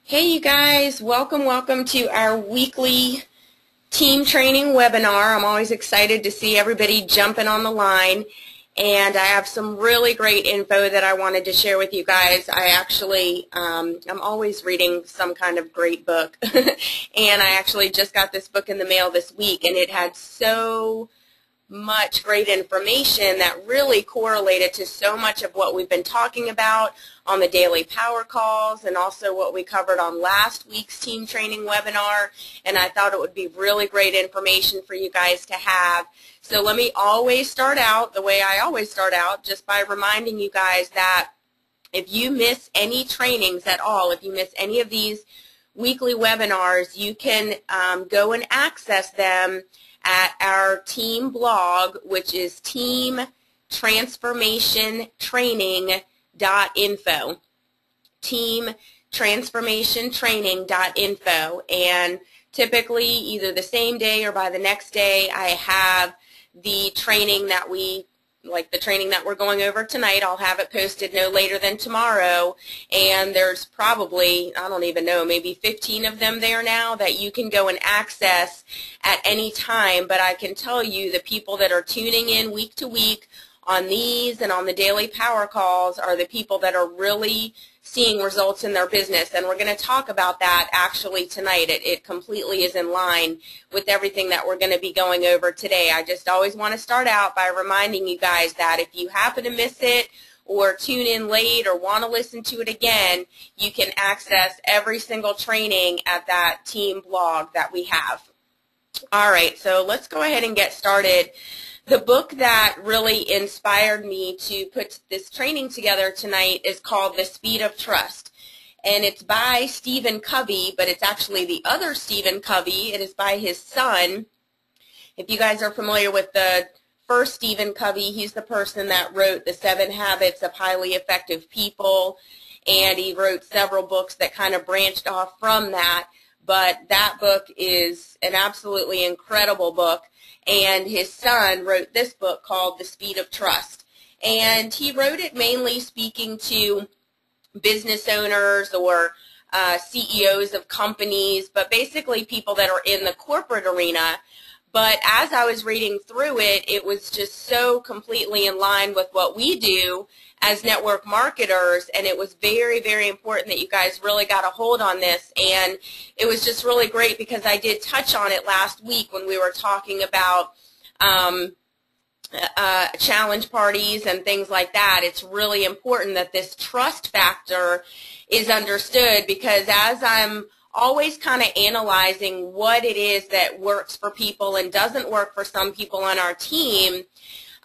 Hey you guys, welcome to our weekly team training webinar. I'm always excited to see everybody jumping on the line, and I have some really great info that I wanted to share with you guys. I'm always reading some kind of great book, and I actually just got this book in the mail this week, and it had so much great information that really correlated to so much of what we've been talking about on the daily power calls and also what we covered on last week's team training webinar, and I thought it would be really great information for you guys to have. So let me always start out the way I always start out, just by reminding you guys that if you miss any trainings at all, if you miss any of these weekly webinars, you can go and access them at our team blog, which is teamtransformationtraining.info. Teamtransformationtraining.info. And typically either the same day or by the next day, I have the training that the training that we're going over tonight. I'll have it posted no later than tomorrow, and there's probably, I don't even know, maybe 15 of them there now that you can go and access at any time. But I can tell you the people that are tuning in week to week on these and on the daily power calls are the people that are really seeing results in their business, and we're going to talk about that actually tonight. It completely is in line with everything that we're going to be going over today. I just always want to start out by reminding you guys that if you happen to miss it or tune in late or want to listen to it again, you can access every single training at that team blog that we have. All right, so let's go ahead and get started. The book that really inspired me to put this training together tonight is called The Speed of Trust. And it's by Stephen Covey, but it's actually the other Stephen Covey. It is by his son. If you guys are familiar with the first Stephen Covey, he's the person that wrote The 7 Habits of Highly Effective People. And he wrote several books that kind of branched off from that. But that book is an absolutely incredible book. And his son wrote this book called The Speed of Trust. And he wrote it mainly speaking to business owners or CEOs of companies, but basically people that are in the corporate arena. But as I was reading through it, it was just so completely in line with what we do as network marketers, and it was very, very important that you guys really got a hold on this. And it was just really great because I did touch on it last week when we were talking about challenge parties and things like that. It's really important that this trust factor is understood, because as I'm always kind of analyzing what it is that works for people and doesn't work for some people on our team,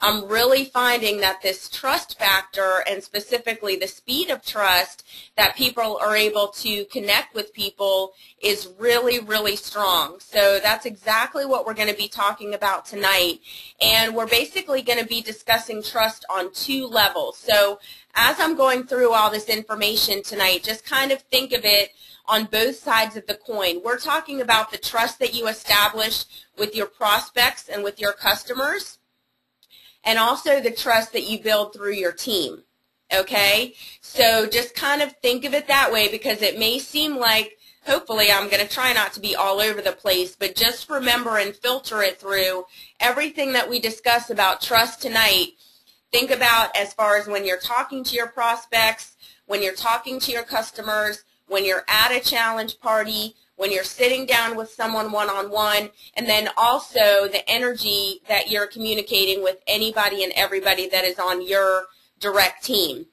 I'm really finding that this trust factor, and specifically the speed of trust that people are able to connect with people, is really, really strong. So that's exactly what we're going to be talking about tonight. And we're basically going to be discussing trust on 2 levels. So as I'm going through all this information tonight, just kind of think of it on both sides of the coin. We're talking about the trust that you establish with your prospects and with your customers, and also the trust that you build through your team, okay? So just kind of think of it that way, because it may seem like, hopefully I'm going to try not to be all over the place, but just remember and filter it through everything that we discuss about trust tonight. Think about as far as when you're talking to your prospects, when you're talking to your customers, when you're at a challenge party, when you're sitting down with someone one-on-one, and then also the energy that you're communicating with anybody and everybody that is on your direct team.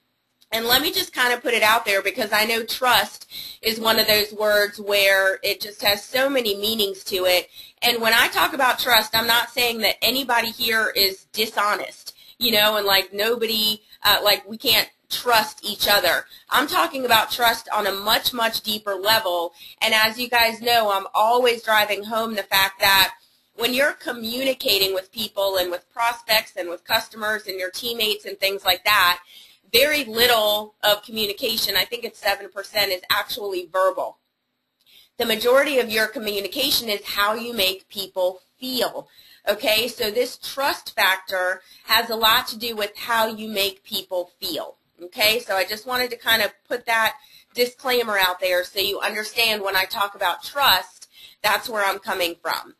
And let me just kind of put it out there, because I know trust is one of those words where it just has so many meanings to it. And when I talk about trust, I'm not saying that anybody here is dishonest, you know, and like nobody, like we can't trust each other. I'm talking about trust on a much, much deeper level. And as you guys know, I'm always driving home the fact that when you're communicating with people and with prospects and with customers and your teammates and things like that, very little of communication, I think it's 7%, is actually verbal. The majority of your communication is how you make people feel. Okay, so this trust factor has a lot to do with how you make people feel. Okay, so I just wanted to kind of put that disclaimer out there so you understand when I talk about trust, that's where I'm coming from.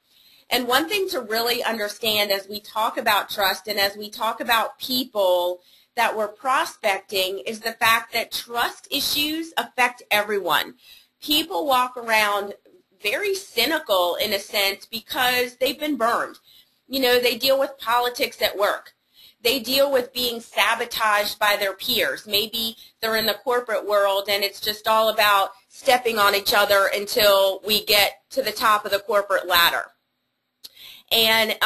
And one thing to really understand as we talk about trust and as we talk about people that we're prospecting is the fact that trust issues affect everyone. People walk around very cynical in a sense because they've been burned. You know, they deal with politics at work. They deal with being sabotaged by their peers. Maybe they're in the corporate world and it's just all about stepping on each other until we get to the top of the corporate ladder. And,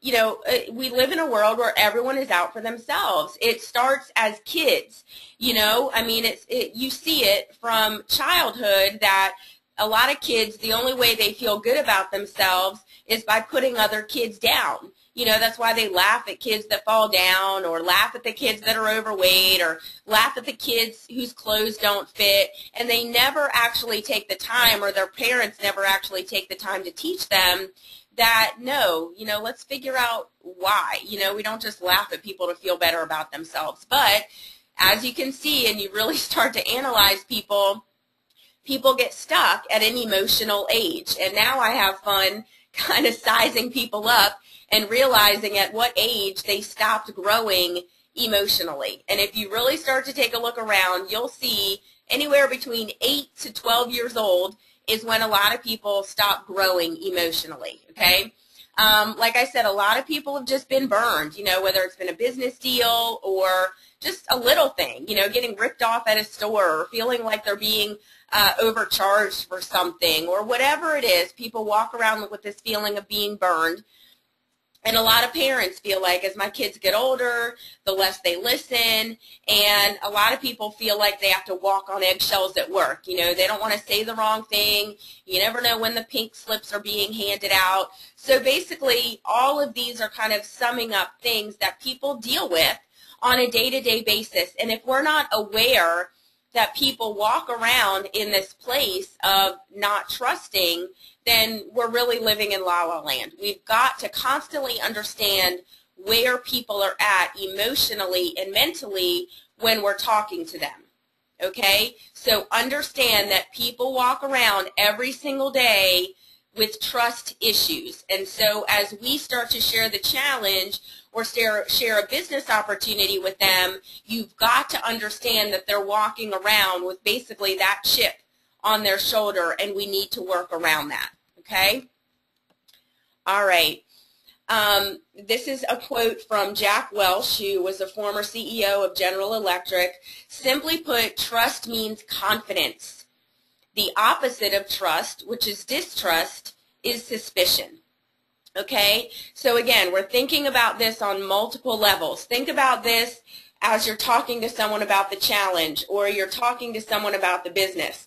you know, we live in a world where everyone is out for themselves. It starts as kids, you know. I mean, you see it from childhood that a lot of kids, the only way they feel good about themselves is by putting other kids down. You know, that's why they laugh at kids that fall down or laugh at the kids that are overweight or laugh at the kids whose clothes don't fit. And they never actually take the time, or their parents never actually take the time to teach them that, no, you know, let's figure out why. You know, we don't just laugh at people to feel better about themselves. But as you can see, and you really start to analyze people, people get stuck at an emotional age. And now I have fun kind of sizing people up and realizing at what age they stopped growing emotionally. And if you really start to take a look around, you'll see anywhere between 8 to 12 years old is when a lot of people stop growing emotionally, okay? Like I said, a lot of people have just been burned, you know, whether it's been a business deal or just a little thing, you know, getting ripped off at a store or feeling like they're being overcharged for something or whatever it is. People walk around with this feeling of being burned. And a lot of parents feel like as my kids get older, the less they listen, and a lot of people feel like they have to walk on eggshells at work. You know, they don't want to say the wrong thing. You never know when the pink slips are being handed out. So basically, all of these are kind of summing up things that people deal with on a day-to-day basis. And if we're not aware that people walk around in this place of not trusting, then we're really living in la la land. We've got to constantly understand where people are at emotionally and mentally when we're talking to them, okay? So understand that people walk around every single day with trust issues. And so as we start to share the challenge or share a business opportunity with them, you've got to understand that they're walking around with basically that chip on their shoulder, and we need to work around that, okay? All right. This is a quote from Jack Welch, who was a former CEO of General Electric. Simply put, trust means confidence. The opposite of trust, which is distrust, is suspicion. Okay? So again, we're thinking about this on multiple levels. Think about this as you're talking to someone about the challenge or you're talking to someone about the business.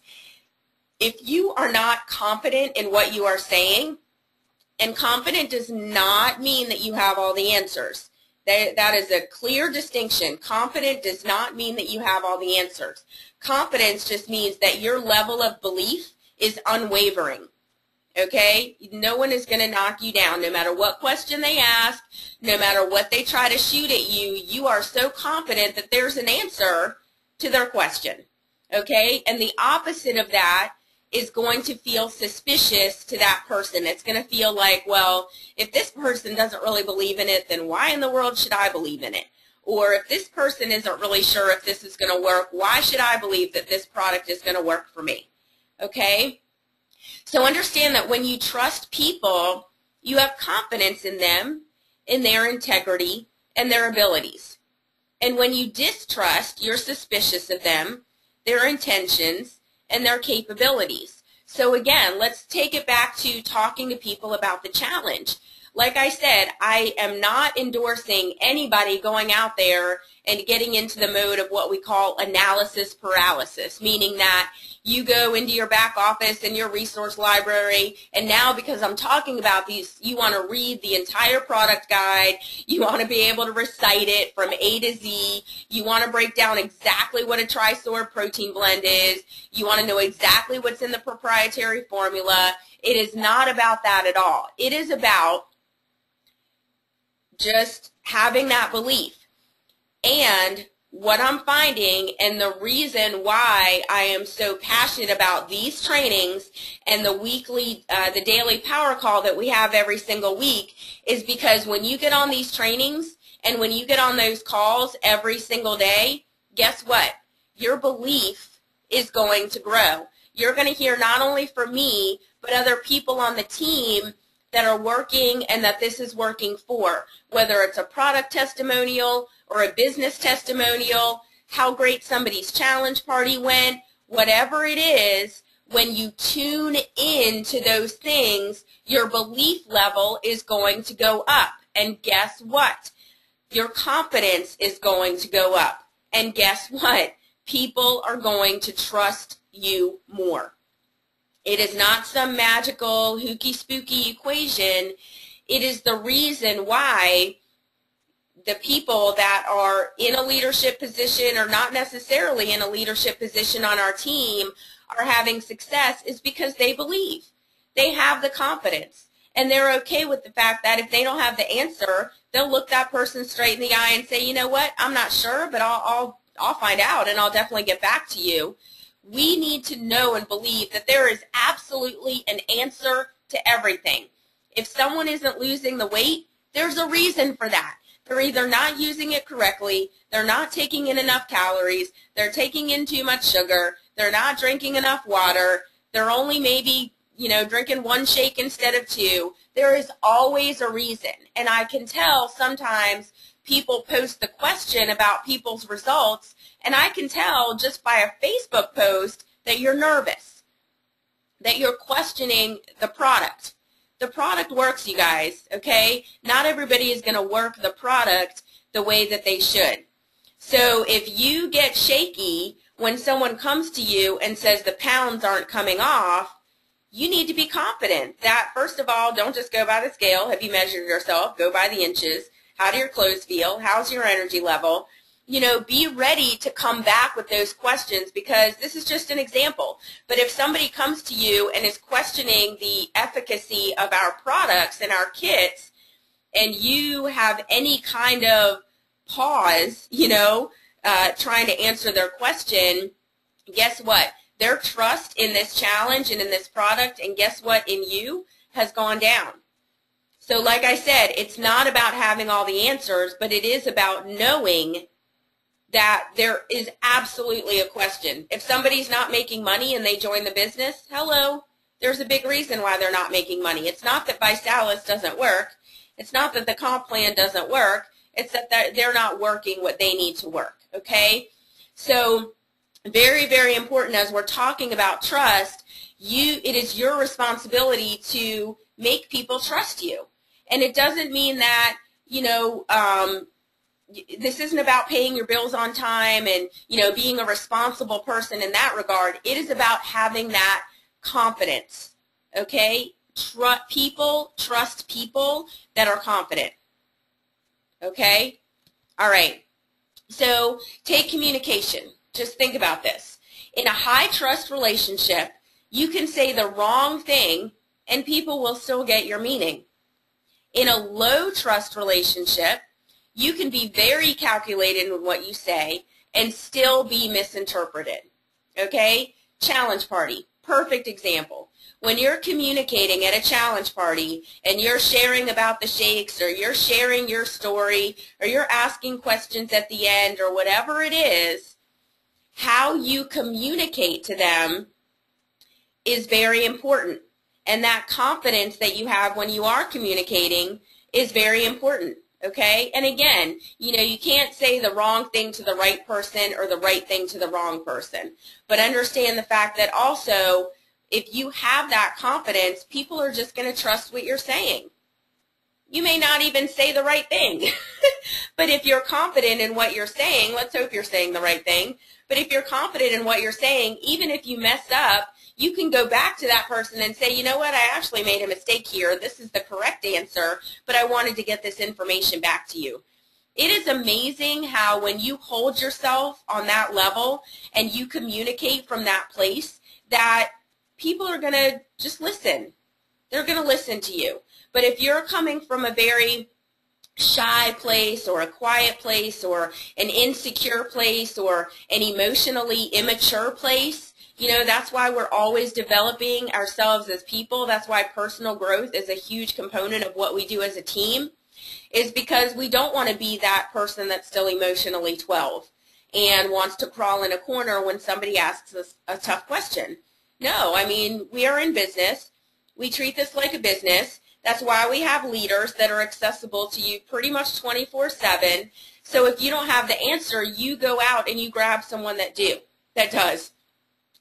If you are not confident in what you are saying, and confident does not mean that you have all the answers. That is a clear distinction. Confident does not mean that you have all the answers. Confidence just means that your level of belief is unwavering. Okay? No one is going to knock you down. No matter what question they ask, no matter what they try to shoot at you, you are so confident that there's an answer to their question. Okay? And the opposite of that is going to feel suspicious to that person. It's going to feel like, well, if this person doesn't really believe in it, then why in the world should I believe in it? Or if this person isn't really sure if this is going to work, why should I believe that this product is going to work for me? Okay? So understand that when you trust people, you have confidence in them, in their integrity, and their abilities. And when you distrust, you're suspicious of them, their intentions, and their capabilities. So again, let's take it back to talking to people about the challenge. Like I said, I am not endorsing anybody going out there and getting into the mode of what we call analysis paralysis, meaning that you go into your back office and your resource library, and now because I'm talking about these, you want to read the entire product guide, you want to be able to recite it from A to Z, you want to break down exactly what a trisoy protein blend is, you want to know exactly what's in the proprietary formula. It is not about that at all. It is about just having that belief. And what I'm finding and the reason why I am so passionate about these trainings and the daily power call that we have every single week is because when you get on these trainings and when you get on those calls every single day, guess what? Your belief is going to grow. You're going to hear not only from me, but other people on the team that are working and that this is working for, whether it's a product testimonial or a business testimonial, how great somebody's challenge party went, whatever it is, when you tune in to those things, your belief level is going to go up. And guess what? Your confidence is going to go up. And guess what? People are going to trust you more. It is not some magical, hooky, spooky equation. It is the reason why the people that are in a leadership position or not necessarily in a leadership position on our team are having success is because they believe. They have the confidence. And they're okay with the fact that if they don't have the answer, they'll look that person straight in the eye and say, you know what, I'm not sure, but I'll find out and I'll definitely get back to you. We need to know and believe that there is absolutely an answer to everything. If someone isn't losing the weight, there's a reason for that. They're either not using it correctly, they're not taking in enough calories, they're taking in too much sugar, they're not drinking enough water, they're only maybe, drinking one shake instead of two. There is always a reason. And I can tell sometimes people post the question about people's results, and I can tell just by a Facebook post that you're nervous, that you're questioning the product. The product works, you guys, okay? Not everybody is going to work the product the way that they should. So if you get shaky when someone comes to you and says the pounds aren't coming off, you need to be confident that, first of all, don't just go by the scale. Have you measured yourself? Go by the inches. How do your clothes feel? How's your energy level? Be ready to come back with those questions because this is just an example. But if somebody comes to you and is questioning the efficacy of our products and our kits, and you have any kind of pause, trying to answer their question, guess what? Their trust in this challenge and in this product, and guess what, in you, has gone down. So like I said, it's not about having all the answers, but it is about knowing that there is absolutely a question. If somebody's not making money and they join the business, hello, there's a big reason why they're not making money. It's not that Visalis doesn't work. It's not that the comp plan doesn't work. It's that they're not working what they need to work, okay? So very, very important as we're talking about trust, it is your responsibility to make people trust you. And it doesn't mean that, this isn't about paying your bills on time and, being a responsible person in that regard. It is about having that confidence, okay? Trust people that are confident, okay? All right. So take communication. Just think about this. In a high trust relationship, you can say the wrong thing and people will still get your meaning. In a low trust relationship, you can be very calculated in what you say and still be misinterpreted. Okay? Challenge party. Perfect example. When you're communicating at a challenge party and you're sharing about the shakes or you're sharing your story or you're asking questions at the end or whatever it is, how you communicate to them is very important. And that confidence that you have when you are communicating is very important. Okay? And again, you can't say the wrong thing to the right person or the right thing to the wrong person. But understand the fact that also, if you have that confidence, people are just going to trust what you're saying. You may not even say the right thing. But if you're confident in what you're saying, let's hope you're saying the right thing. But if you're confident in what you're saying, even if you mess up, you can go back to that person and say, you know what, I actually made a mistake here. This is the correct answer, but I wanted to get this information back to you. It is amazing how when you hold yourself on that level and you communicate from that place, that people are going to just listen. They're going to listen to you. But if you're coming from a very shy place or a quiet place or an insecure place or an emotionally immature place. You know, that's why we're always developing ourselves as people. That's why personal growth is a huge component of what we do as a team, is because we don't want to be that person that's still emotionally 12 and wants to crawl in a corner when somebody asks us a tough question. No, I mean, we are in business. We treat this like a business. That's why we have leaders that are accessible to you pretty much 24/7. So if you don't have the answer, you go out and you grab someone that does.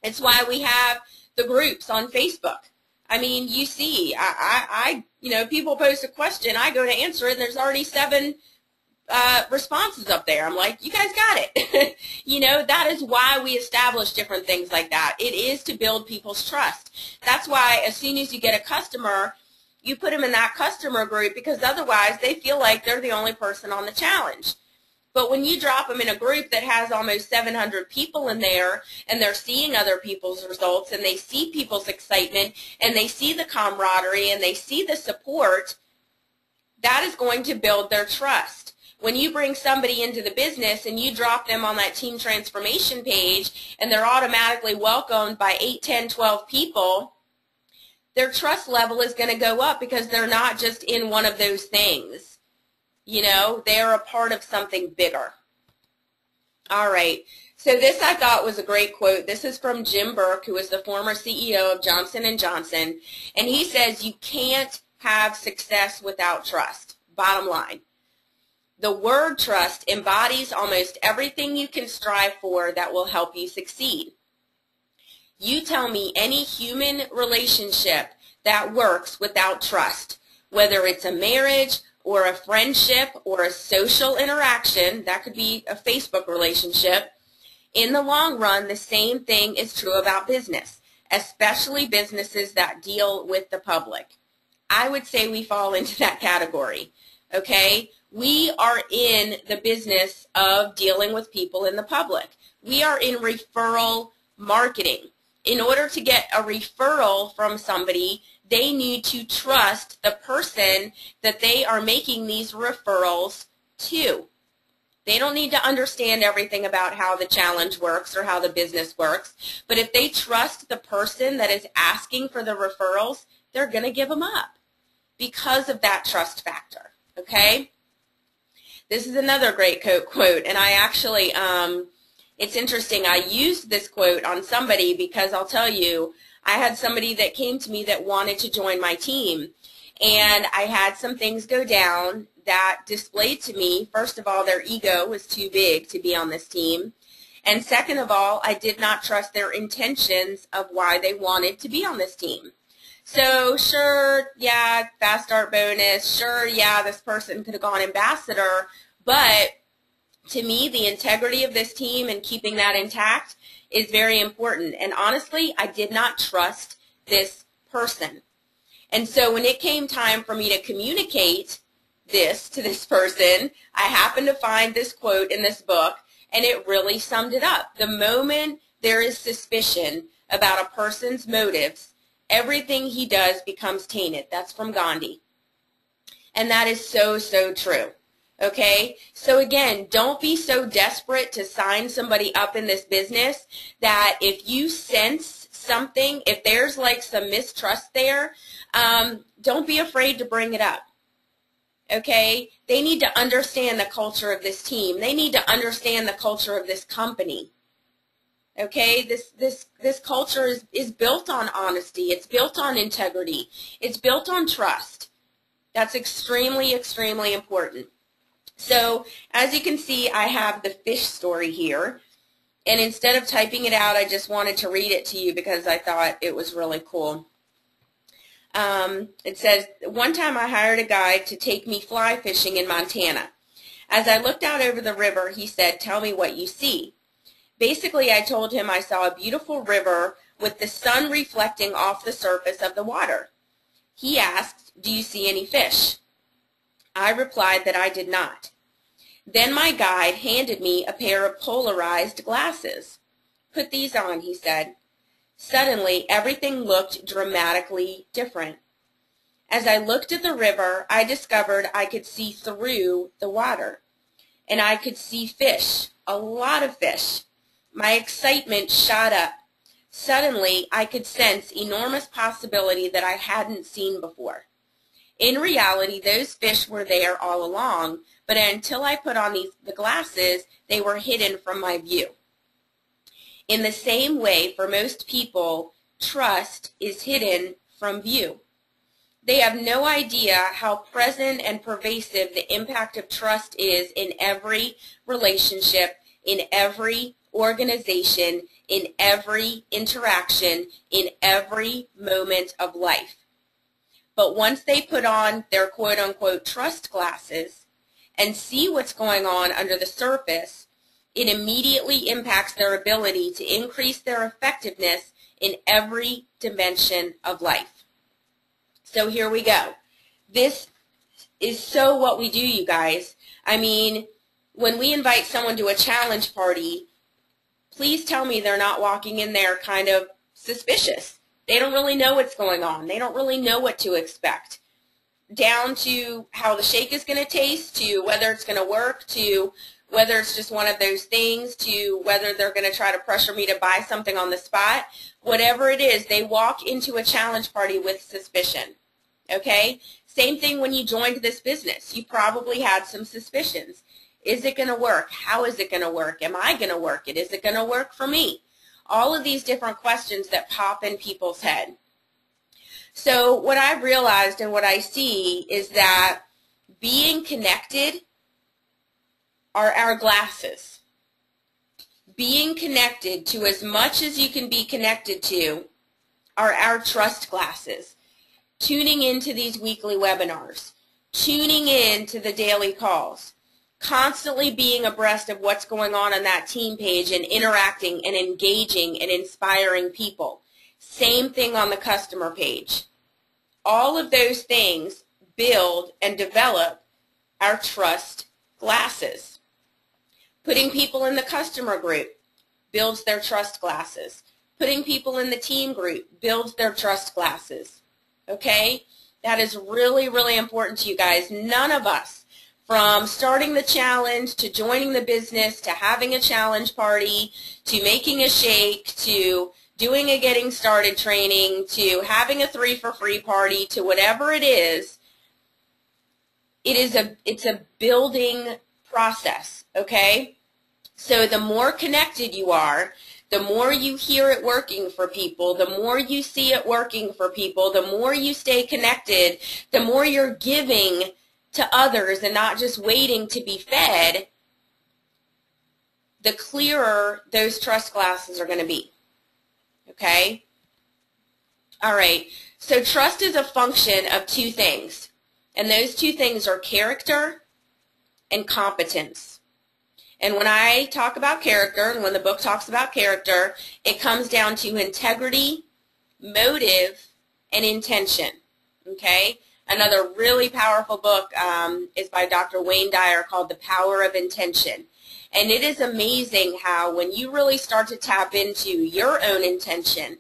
It's why we have the groups on Facebook. I mean, you see, you know, people post a question, I go to answer it, and there's already 7 responses up there. I'm like, you guys got it. You know, that is why we establish different things like that. It is to build people's trust. That's why as soon as you get a customer, you put them in that customer group, because otherwise they feel like they're the only person on the challenge. But when you drop them in a group that has almost 700 people in there, and they're seeing other people's results, and they see people's excitement, and they see the camaraderie, and they see the support, that is going to build their trust. When you bring somebody into the business and you drop them on that team transformation page, and they're automatically welcomed by 8, 10, 12 people, their trust level is going to go up, because they're not just in one of those things. You know, they're a part of something bigger. All right. So this I thought was a great quote. This is from Jim Burke, who is the former CEO of Johnson & Johnson. And he says, you can't have success without trust. Bottom line. The word trust embodies almost everything you can strive for that will help you succeed. You tell me any human relationship that works without trust, whether it's a marriage or a friendship or a social interaction, that could be a Facebook relationship. In the long run, the same thing is true about business, especially businesses that deal with the public. I would say we fall into that category, okay? We are in the business of dealing with people in the public. We are in referral marketing. In order to get a referral from somebody, they need to trust the person that they are making these referrals to. They don't need to understand everything about how the challenge works or how the business works, but if they trust the person that is asking for the referrals, they're going to give them up because of that trust factor, okay? This is another great quote, and I actually, it's interesting, I used this quote on somebody because I'll tell you, I had somebody that came to me that wanted to join my team, and I had some things go down that displayed to me, first of all, their ego was too big to be on this team, and second of all, I did not trust their intentions of why they wanted to be on this team. So sure, yeah, fast start bonus, sure, yeah, this person could have gone ambassador, but to me, the integrity of this team and keeping that intact is very important. And honestly, I did not trust this person. And so when it came time for me to communicate this to this person, I happened to find this quote in this book, and it really summed it up. The moment there is suspicion about a person's motives, everything he does becomes tainted. That's from Gandhi. And that is so, so true. Okay, so again, don't be so desperate to sign somebody up in this business that if you sense something, if there's like some mistrust there, don't be afraid to bring it up. Okay, they need to understand the culture of this team. They need to understand the culture of this company. Okay, this culture is built on honesty. It's built on integrity. It's built on trust. That's extremely, extremely important. So as you can see, I have the fish story here, and instead of typing it out, I just wanted to read it to you because I thought it was really cool. It says, one time I hired a guide to take me fly fishing in Montana. As I looked out over the river, he said, tell me what you see. Basically, I told him I saw a beautiful river with the sun reflecting off the surface of the water. He asked, do you see any fish? I replied that I did not. Then my guide handed me a pair of polarized glasses. Put these on, he said. Suddenly, everything looked dramatically different. As I looked at the river, I discovered I could see through the water, and I could see fish, a lot of fish. My excitement shot up. Suddenly, I could sense enormous possibility that I hadn't seen before. In reality, those fish were there all along, but until I put on the glasses, they were hidden from my view. In the same way, for most people, trust is hidden from view. They have no idea how present and pervasive the impact of trust is in every relationship, in every organization, in every interaction, in every moment of life. But once they put on their quote-unquote trust glasses and see what's going on under the surface, it immediately impacts their ability to increase their effectiveness in every dimension of life. So here we go. This is so what we do, you guys. I mean, when we invite someone to a challenge party, please tell me they're not walking in there kind of suspicious. They don't really know what's going on. They don't really know what to expect. Down to how the shake is going to taste, to whether it's going to work, to whether it's just one of those things, to whether they're going to try to pressure me to buy something on the spot. Whatever it is, they walk into a challenge party with suspicion. Okay? Same thing when you joined this business. You probably had some suspicions. Is it going to work? How is it going to work? Am I going to work it? Is it going to work for me? All of these different questions that pop in people's head. So what I've realized and what I see is that being connected are our glasses. Being connected to as much as you can be connected to are our trust glasses. Tuning into these weekly webinars, tuning in to the daily calls, constantly being abreast of what's going on that team page and interacting and engaging and inspiring people. Same thing on the customer page. All of those things build and develop our trust glasses. Putting people in the customer group builds their trust glasses. Putting people in the team group builds their trust glasses. Okay? That is really, really important to you guys. None of us, from starting the challenge to joining the business to having a challenge party to making a shake to doing a getting started training to having a 3 for free party to whatever it is, it's a building process, okay? So the more connected you are, the more you hear it working for people, the more you see it working for people, the more you stay connected, the more you're giving to others and not just waiting to be fed, the clearer those trust glasses are going to be. Okay? All right. So trust is a function of two things. And those two things are character and competence. And when I talk about character, and when the book talks about character, it comes down to integrity, motive, and intention. Okay? Another really powerful book is by Dr. Wayne Dyer called The Power of Intention. And it is amazing how when you really start to tap into your own intention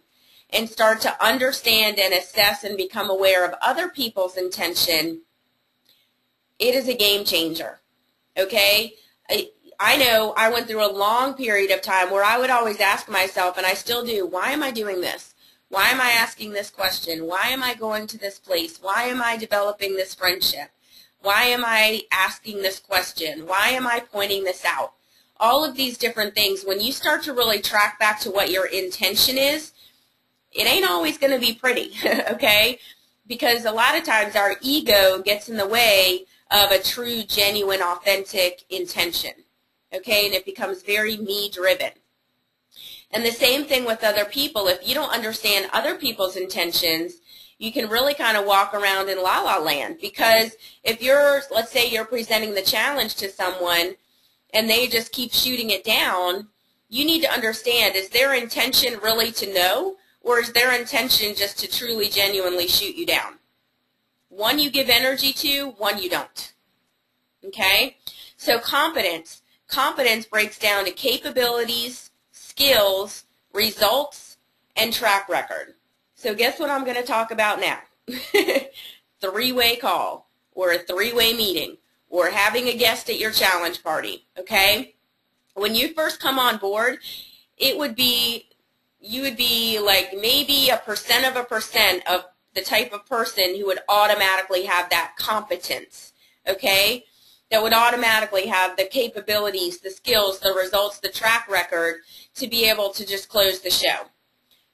and start to understand and assess and become aware of other people's intention, it is a game changer. Okay? I know I went through a long period of time where I would always ask myself, and I still do, why am I doing this? Why am I asking this question? Why am I going to this place? Why am I developing this friendship? Why am I asking this question? Why am I pointing this out? All of these different things, when you start to really track back to what your intention is, it ain't always going to be pretty, okay? Because a lot of times our ego gets in the way of a true, genuine, authentic intention, okay? And it becomes very me-driven. And the same thing with other people. If you don't understand other people's intentions, you can really kind of walk around in la-la land. Because if you're, let's say you're presenting the challenge to someone and they just keep shooting it down, you need to understand, is their intention really to know, or is their intention just to truly, genuinely shoot you down? One you give energy to, one you don't. Okay? So competence. Competence breaks down to capabilities, skills, results, and track record. So guess what I'm going to talk about now? three-way call or a three-way meeting or having a guest at your challenge party, okay? When you first come on board, you would be like maybe 1% of the type of person who would automatically have that competence, okay? That would automatically have the capabilities, the skills, the results, the track record to be able to just close the show.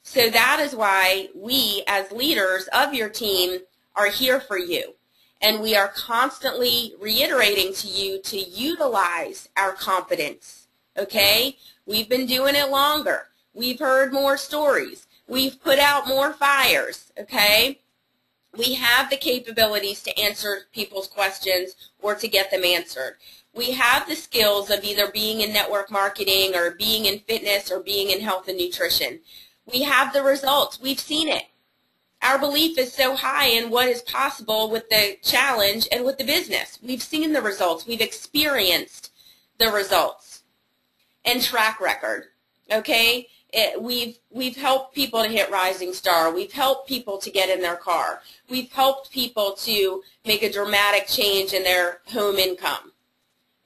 So that is why we, as leaders of your team, are here for you. And we are constantly reiterating to you to utilize our competence, okay? We've been doing it longer. We've heard more stories. We've put out more fires, okay? We have the capabilities to answer people's questions or to get them answered. We have the skills of either being in network marketing or being in fitness or being in health and nutrition. We have the results. We've seen it. Our belief is so high in what is possible with the challenge and with the business. We've seen the results. We've experienced the results. And track record, okay? We've helped people to hit Rising Star. We've helped people to get in their car. We've helped people to make a dramatic change in their home income.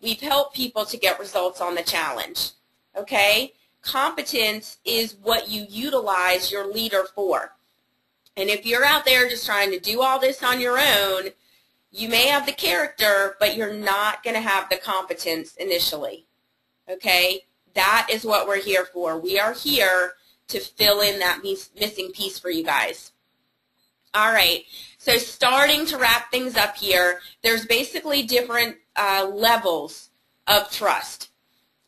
We've helped people to get results on the challenge, okay? Competence is what you utilize your leader for. And if you're out there just trying to do all this on your own, you may have the character, but you're not going to have the competence initially, okay? That is what we're here for. We are here to fill in that missing piece for you guys. All right, so starting to wrap things up here, there's basically different levels of trust,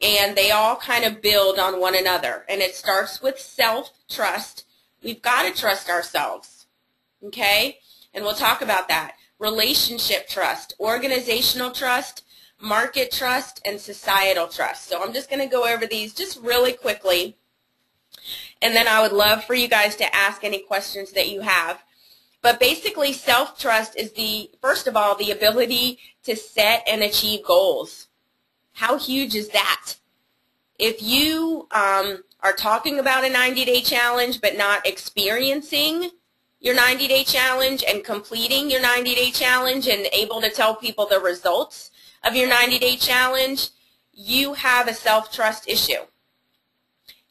and they all kind of build on one another. And it starts with self-trust. We've got to trust ourselves, okay? And we'll talk about that. Relationship trust, organizational trust, market trust, and societal trust. So I'm just going to go over these just really quickly, and then I would love for you guys to ask any questions that you have. But basically, self-trust is first of all, the ability to set and achieve goals. How huge is that? If you are talking about a 90-day challenge but not experiencing your 90-day challenge and completing your 90-day challenge and able to tell people the results of your 90-day challenge, you have a self-trust issue.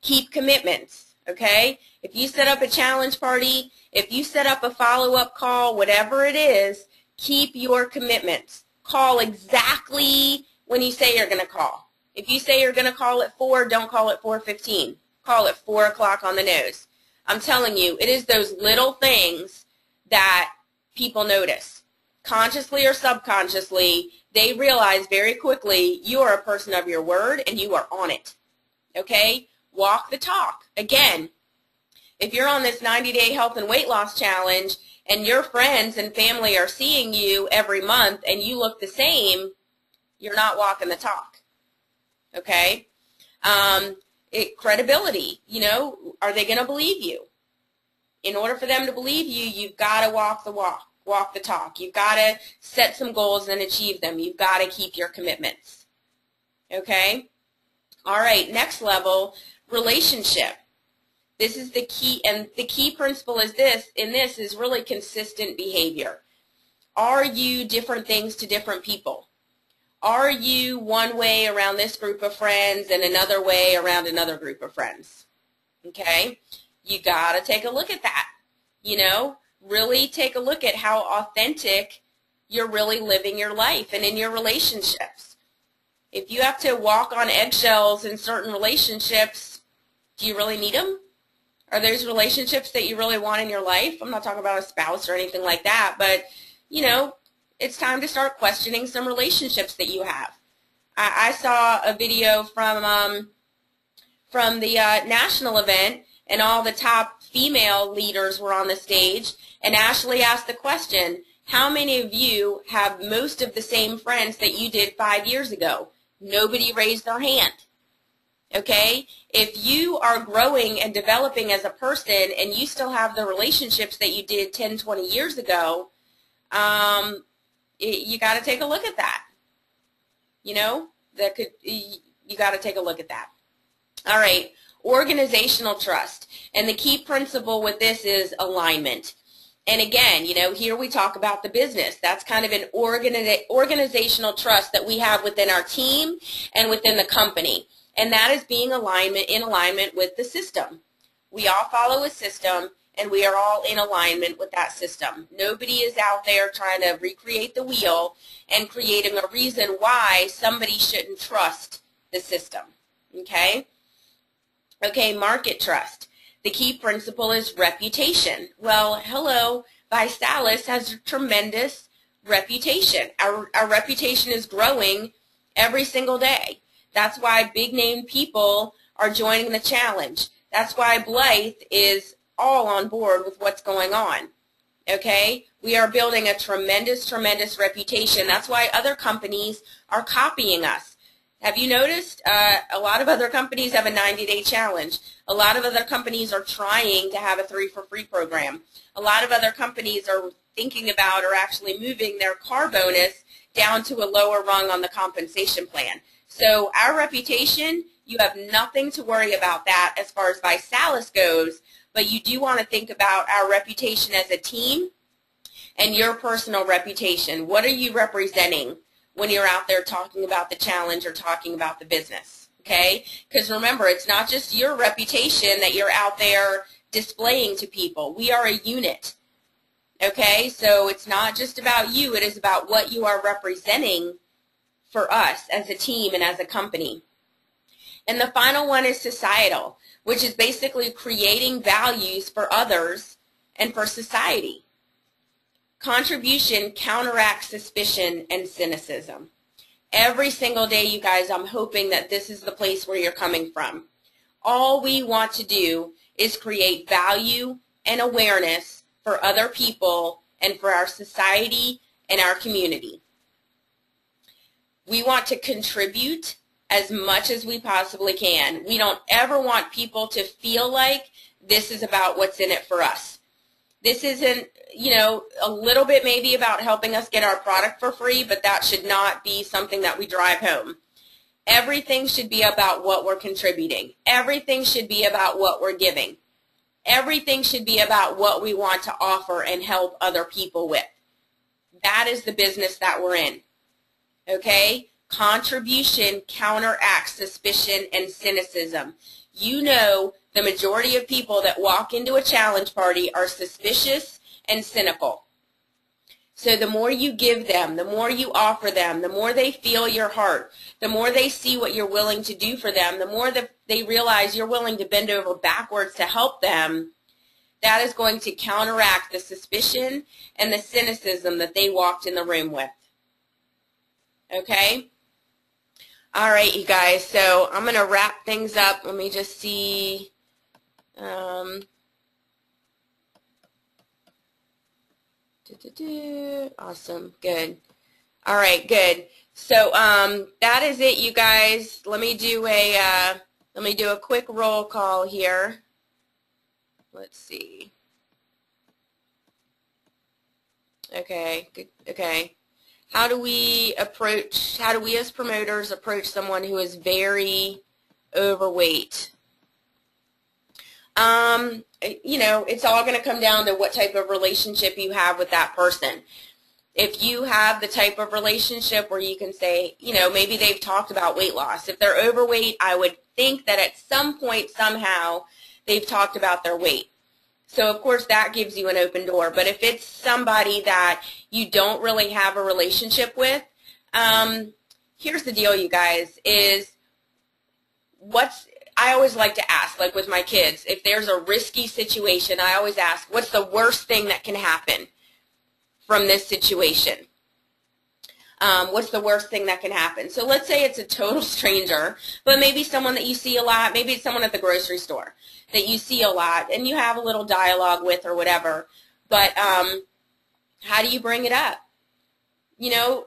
Keep commitments, okay? If you set up a challenge party, if you set up a follow-up call, whatever it is, keep your commitments. Call exactly when you say you're going to call. If you say you're going to call at 4, don't call at 4:15. Call at 4 o'clock on the nose. I'm telling you, it is those little things that people notice. Consciously or subconsciously, they realize very quickly you are a person of your word and you are on it. Okay? Walk the talk. Again, if you're on this 90-day health and weight loss challenge and your friends and family are seeing you every month and you look the same, you're not walking the talk. Okay? Credibility, you know, are they going to believe you? In order for them to believe you, you've got to walk the walk, walk the talk. You've got to set some goals and achieve them. You've got to keep your commitments. Okay? All right, next level, relationship. This is the key, and the key principle is this is really consistent behavior. Are you different things to different people? Are you one way around this group of friends and another way around another group of friends? Okay? You got to take a look at that. You know, really take a look at how authentic you're really living your life and in your relationships. If you have to walk on eggshells in certain relationships, do you really need them? Are those relationships that you really want in your life? I'm not talking about a spouse or anything like that, but, you know, it's time to start questioning some relationships that you have. I saw a video from the national event, and all the top female leaders were on the stage, and Ashley asked the question, how many of you have most of the same friends that you did 5 years ago? Nobody raised their hand. Okay? If you are growing and developing as a person and you still have the relationships that you did 10, 20 years ago, you got to take a look at that. You know, you got to take a look at that. All right, organizational trust. And the key principle with this is alignment. And again, you know, here we talk about the business. That's kind of an organizational trust that we have within our team and within the company. And that is being in alignment with the system. We all follow a system, and we are all in alignment with that system. Nobody is out there trying to recreate the wheel and creating a reason why somebody shouldn't trust the system. Okay? Okay, market trust. The key principle is reputation. Well, hello, Alyse has a tremendous reputation. Our reputation is growing every single day. That's why big name people are joining the challenge. That's why Blythe is all on board with what's going on. Okay? We are building a tremendous, tremendous reputation. That's why other companies are copying us. Have you noticed a lot of other companies have a 90-day challenge? A lot of other companies are trying to have a 3 for free program. A lot of other companies are thinking about or actually moving their car bonus down to a lower rung on the compensation plan. So our reputation, you have nothing to worry about that as far as Alyse goes, but you do want to think about our reputation as a team and your personal reputation. What are you representing when you're out there talking about the challenge or talking about the business, okay? Because remember, it's not just your reputation that you're out there displaying to people. We are a unit, okay? So it's not just about you. It is about what you are representing for us as a team and as a company. And the final one is societal, which is basically creating values for others and for society. Contribution counteracts suspicion and cynicism. Every single day, you guys, I'm hoping that this is the place where you're coming from. All we want to do is create value and awareness for other people and for our society and our community. We want to contribute as much as we possibly can. We don't ever want people to feel like this is about what's in it for us. This isn't, you know, a little bit maybe about helping us get our product for free, but that should not be something that we drive home. Everything should be about what we're contributing. Everything should be about what we're giving. Everything should be about what we want to offer and help other people with. That is the business that we're in. Okay? Contribution counteracts suspicion and cynicism. You know, the majority of people that walk into a challenge party are suspicious and cynical. So the more you give them, the more you offer them, the more they feel your heart, the more they see what you're willing to do for them, the more that they realize you're willing to bend over backwards to help them, that is going to counteract the suspicion and the cynicism that they walked in the room with. Okay? All right, you guys, so I'm going to wrap things up. Let me just see. Awesome. Good. All right, good. So that is it, you guys. Let me do a quick roll call here. Let's see. Okay, good. Okay. How do we as promoters approach someone who is very overweight? You know, it's all going to come down to what type of relationship you have with that person. If you have the type of relationship where you can say, you know, maybe they've talked about weight loss. If they're overweight, I would think that at some point, somehow, they've talked about their weight. So, of course, that gives you an open door. But if it's somebody that you don't really have a relationship with, here's the deal, you guys, is I always like to ask, like with my kids, if there's a risky situation, I always ask, what's the worst thing that can happen from this situation? What's the worst thing that can happen? So let's say it's a total stranger, but maybe someone that you see a lot, maybe it's someone at the grocery store that you see a lot and you have a little dialogue with or whatever, but how do you bring it up? You know,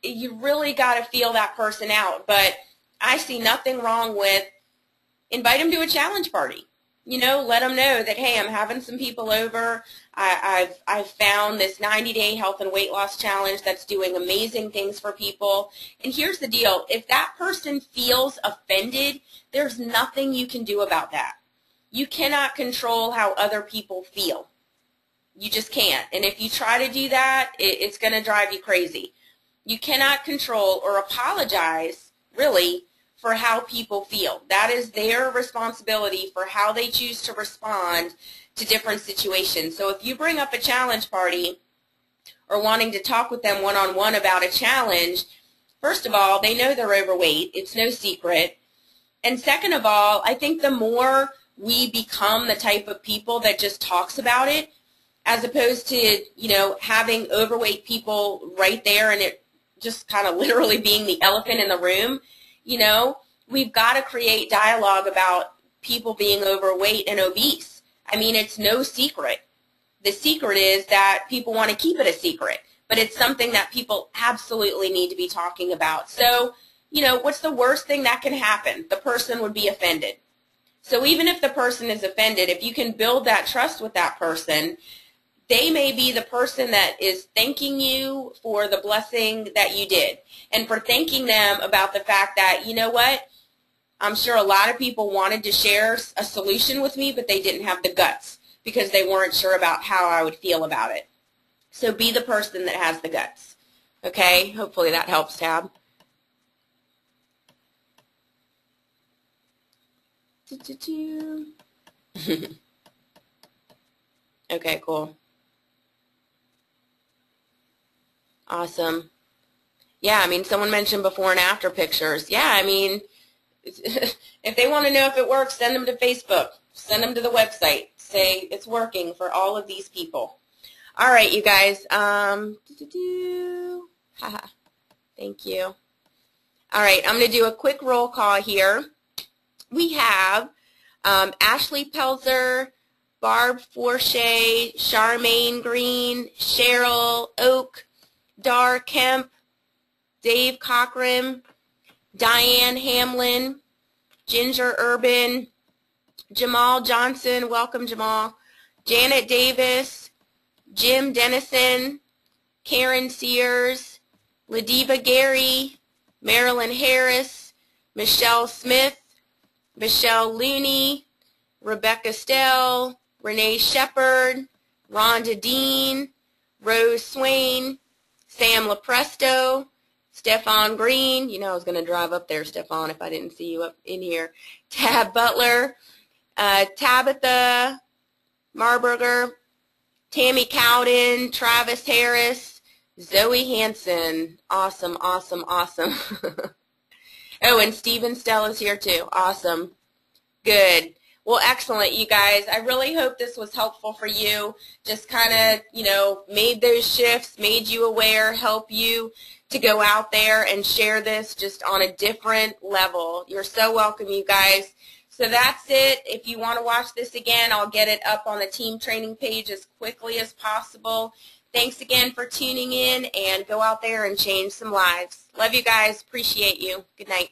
you really got to feel that person out, but I see nothing wrong with invite them to a challenge party. You know, let them know that, hey, I'm having some people over. I've found this 90-day health and weight loss challenge that's doing amazing things for people. And here's the deal. If that person feels offended, there's nothing you can do about that. You cannot control how other people feel. You just can't. And if you try to do that, it's going to drive you crazy. You cannot control or apologize, really, for how people feel. That is their responsibility for how they choose to respond to different situations. So if you bring up a challenge party or wanting to talk with them one-on-one about a challenge, first of all, they know they're overweight. It's no secret. And second of all, I think the more we become the type of people that just talks about it, as opposed to, having overweight people right there and it just kind of literally being the elephant in the room, we've got to create dialogue about people being overweight and obese. I mean, it's no secret. The secret is that people want to keep it a secret, but it's something that people absolutely need to be talking about. So, what's the worst thing that can happen? The person would be offended. So even if the person is offended, if you can build that trust with that person, they may be the person that is thanking you for the blessing that you did and for thanking them about the fact that, you know what, I'm sure a lot of people wanted to share a solution with me, but they didn't have the guts because they weren't sure about how I would feel about it. So be the person that has the guts. Okay? Hopefully that helps, Tab. Okay, cool. Awesome. Yeah, I mean, someone mentioned before and after pictures. Yeah, I mean, if they want to know if it works, send them to Facebook. Send them to the website. Say it's working for all of these people. All right, you guys. Thank you. All right, I'm going to do a quick roll call here. We have Ashley Pelzer, Barb Forche, Charmaine Green, Cheryl Oak, Dar Kemp, Dave Cochran, Diane Hamlin, Ginger Urban, Jamal Johnson, welcome Jamal, Janet Davis, Jim Dennison, Karen Sears, Ladiva Gary, Marilyn Harris, Michelle Smith, Michelle Looney, Rebecca Stell, Renee Shepard, Rhonda Dean, Rose Swain, Sam Lepresto, Stefan Green, I was going to drive up there, Stefan, if I didn't see you up in here, Tab Butler, Tabitha Marburger, Tammy Cowden, Travis Harris, Zoe Hansen, awesome, awesome, awesome. Oh, and Stephen Stell is here too, awesome, good. Well, excellent, you guys. I really hope this was helpful for you. Just kind of, made those shifts, made you aware, help you to go out there and share this just on a different level. You're so welcome, you guys. So that's it. If you want to watch this again, I'll get it up on the team training page as quickly as possible. Thanks again for tuning in, and go out there and change some lives. Love you guys. Appreciate you. Good night.